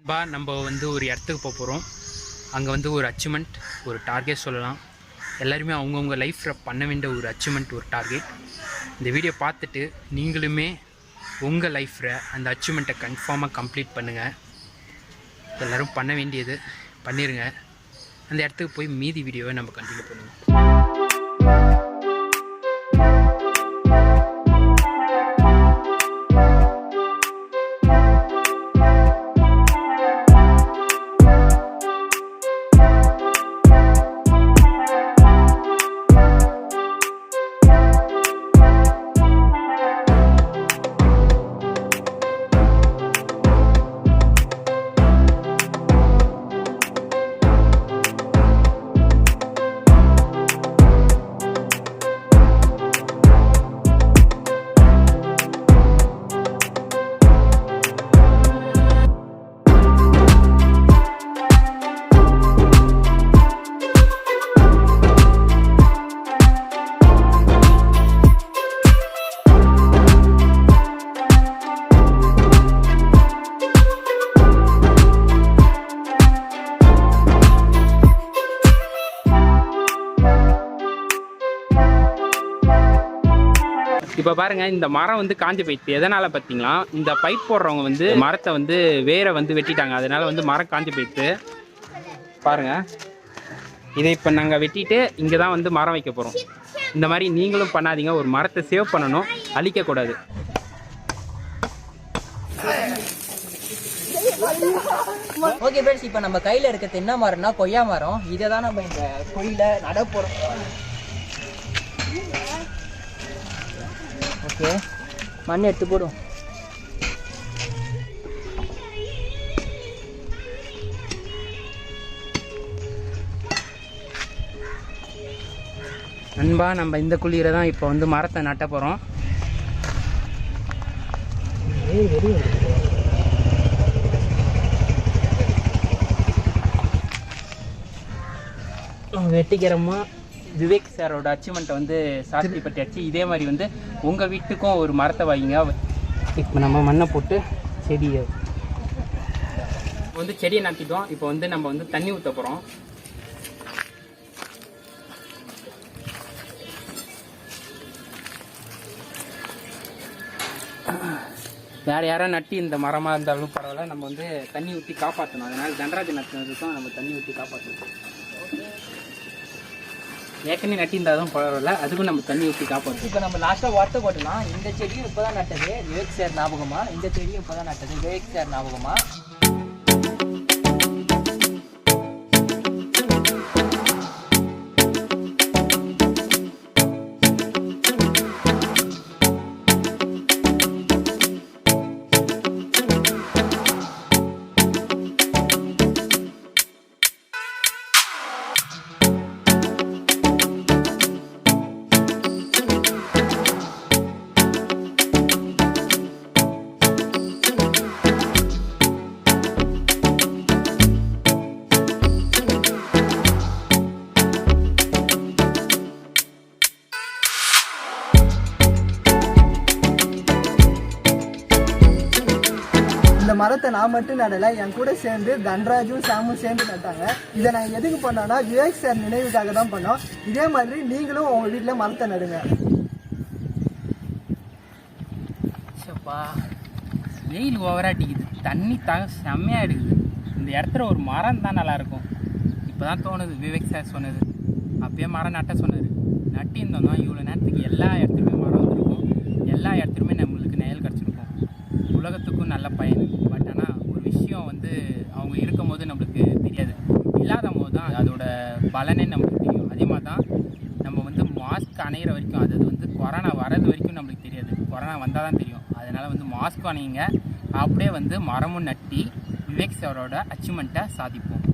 நம்ம வந்து ஒரு இடத்துக்கு போகிறோம். அங்கே வந்து ஒரு அச்சீவ்மெண்ட், ஒரு டார்கெட் சொல்லலாம். எல்லாருமே அவங்கவுங்க லைஃப்பில் பண்ண வேண்டிய ஒரு அச்சீவ்மெண்ட், ஒரு டார்கெட். இந்த வீடியோ பார்த்துட்டு நீங்களுமே உங்கள் லைஃப்பில் அந்த அச்சீவ்மெண்ட்டை கன்ஃபார்மாக கம்ப்ளீட் பண்ணுங்கள். எல்லோரும் பண்ண வேண்டியது பண்ணிடுங்க. அந்த இடத்துக்கு போய் மீதி வீடியோவை நம்ம கண்டினியூ பண்ணுவோம். இப்போ பாருங்கள், இந்த மரம் வந்து காஞ்சி போயிடுச்சு. எதனால் பார்த்தீங்களா, இந்த பைப் போடுறவங்க வந்து மரத்தை வந்து வேரை வந்து வெட்டிட்டாங்க. அதனால் வந்து மரம் காஞ்சி போயிடுச்சு. பாருங்கள், இதை இப்போ நாங்கள் வெட்டிட்டு இங்கே தான் வந்து மரம் வைக்க போகிறோம். இந்த மாதிரி நீங்களும் பண்ணாதீங்க. ஒரு மரத்தை சேவ் பண்ணணும், அழிக்கக்கூடாது. ஓகே ஃப்ரெண்ட்ஸ், இப்போ நம்ம கையில் இருக்கிறது என்ன மரம்னா கொய்யா மரம். இதை தான் நம்ம இந்த கொய்யில நட போகிறோம். ஓகே, மண் எடுத்து போடும். நண்பா, நம்ம இந்த குழியில தான் இப்போ வந்து மரத்தை நட்ட போகிறோம். வெட்டிக்கிறோமா. விவேக் சாரோட அச்சீவ்மெண்ட்டை வந்து சாத்தி பட்டியாச்சு. இதே மாதிரி வந்து உங்கள் வீட்டுக்கும் ஒரு மரத்தை வாங்கிங்க. இப்போ நம்ம மண்ணை போட்டு செடியை வந்து செடியை நட்டிட்டோம். இப்போ வந்து நம்ம வந்து தண்ணி ஊற்ற போகிறோம். வேறு யாராவது நட்டி இந்த மரமாக இருந்தாலும் பரவாயில்ல, நம்ம வந்து தண்ணி ஊற்றி காப்பாற்றணும். அதனால் தண்டராஜ் நட்டினதுக்கும் நம்ம தண்ணி ஊற்றி காப்பாற்றணும். ஏற்கனவே நட்டிருந்தாலும் பரவாயில்ல, அதுக்கும் நம்ம தண்ணி ஊற்றி காப்பாற்றணும். இப்போ நம்ம லாஸ்ட்டாக வாட்டர் போட்டலாம். இந்த செடியும் இப்போ தான் நட்டது விவேக் சார் ஞாபகமா. இந்த செடியும் இப்போ தான் நட்டது விவேக் சார் ஞாபகமா. இந்த மரத்தை நான் மட்டும் நடலை, என் கூட சேர்ந்து தண்டராஜும் சாமும் சேர்ந்து நட்டாங்க. இதை நாங்கள் எதுக்கு பண்ணோம்னா விவேக் சார் நினைவுக்காக தான் பண்ணோம். இதே மாதிரி நீங்களும் உங்கள் வீட்டில் மரத்தை நடுங்க. வெயில் ஓவராட்டிக்குது, தண்ணி செம்மையாக எடுக்குது. இந்த இடத்துல ஒரு மரம் தான் நல்லாயிருக்கும். இப்போ தான் தோணுது. விவேக் சார் சொன்னது, அப்பயே மரம் நட்ட சொன்னார். நட்டி இருந்தோம்னா இவ்வளோ நேரத்துக்கு எல்லா இடத்துலையுமே மரம் வந்துருக்கும். எல்லா இடத்துலையுமே நம்மளுக்கு நிழல் கிடச்சிருக்கும். உலகத்துக்கும் நல்ல பயன். பட் ஆனால் ஒரு விஷயம் வந்து அவங்க இருக்கும் போது நம்மளுக்கு தெரியாது, இல்லாத போது தான் அதோட பலனே நம்மளுக்கு தெரியும். அதே மாதிரி தான் நம்ம வந்து மாஸ்க் அணையிற வரைக்கும், அது வந்து கொரோனா வர்றது வரைக்கும் நம்மளுக்கு தெரியாது. கொரோனா வந்தால் தான் தெரியும். அதனால் வந்து மாஸ்க் அணையுங்க. அப்படியே வந்து மரமும் நட்டி விவேக் சாரோட அச்சீவ்மெண்ட்டை சாதிப்போம்.